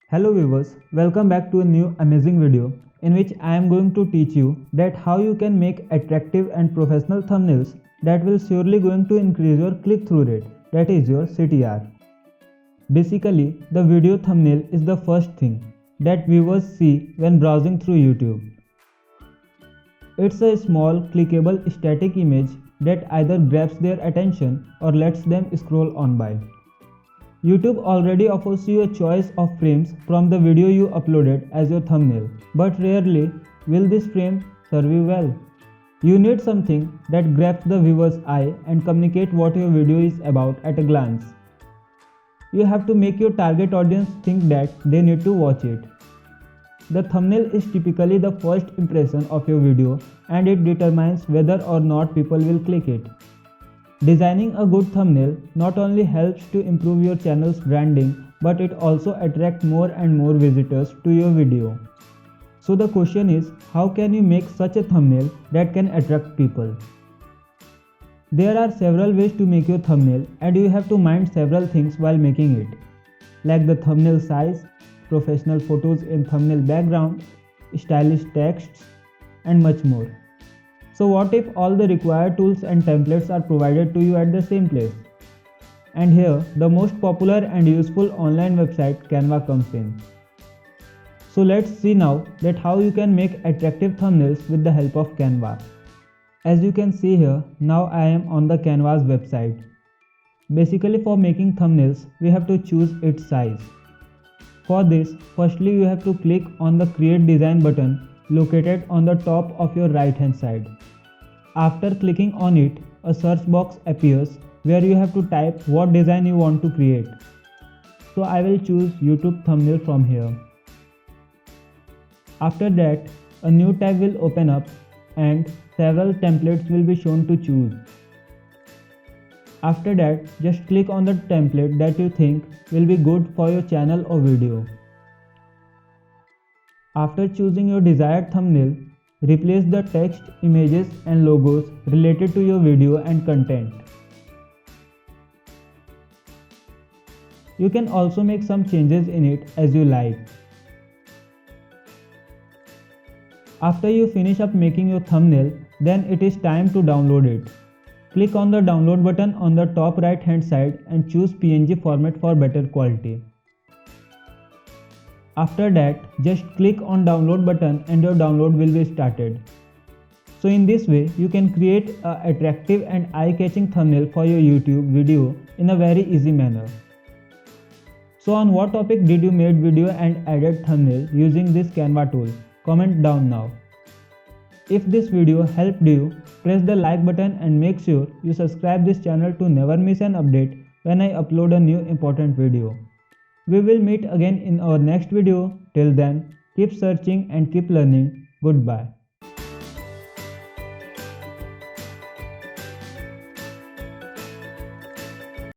Hello viewers, welcome back to a new amazing video in which I am going to teach you that how you can make attractive and professional thumbnails that will surely going to increase your click-through rate, that is your CTR. Basically, the video thumbnail is the first thing that viewers see when browsing through YouTube. It's a small clickable static image that either grabs their attention or lets them scroll on by. YouTube already offers you a choice of frames from the video you uploaded as your thumbnail, but rarely will this frame serve you well. You need something that grabs the viewer's eye and communicate what your video is about at a glance. You have to make your target audience think that they need to watch it. The thumbnail is typically the first impression of your video and it determines whether or not people will click it. Designing a good thumbnail not only helps to improve your channel's branding, but it also attracts more and more visitors to your video. So the question is, how can you make such a thumbnail that can attract people? There are several ways to make your thumbnail and you have to mind several things while making it, like the thumbnail size, professional photos in thumbnail background, stylish texts, and much more. So what if all the required tools and templates are provided to you at the same place? And here the most popular and useful online website Canva comes in. So let's see now that how you can make attractive thumbnails with the help of Canva. As you can see here, now I am on the Canva's website. Basically for making thumbnails, we have to choose its size. For this, firstly you have to click on the Create Design button located on the top of your right hand side. After clicking on it, a search box appears where you have to type what design you want to create. So I will choose YouTube thumbnail from here. After that, a new tab will open up and several templates will be shown to choose. After that, just click on the template that you think will be good for your channel or video. After choosing your desired thumbnail, replace the text, images and logos related to your video and content. You can also make some changes in it as you like. After you finish up making your thumbnail, then it is time to download it. Click on the download button on the top right hand side and choose PNG format for better quality. After that, just click on download button and your download will be started. So in this way, you can create an attractive and eye-catching thumbnail for your YouTube video in a very easy manner. So on what topic did you made video and added thumbnail using this Canva tool? Comment down now. If this video helped you, press the like button and make sure you subscribe this channel to never miss an update when I upload a new important video. We will meet again in our next video. Till then, keep searching and keep learning. Goodbye.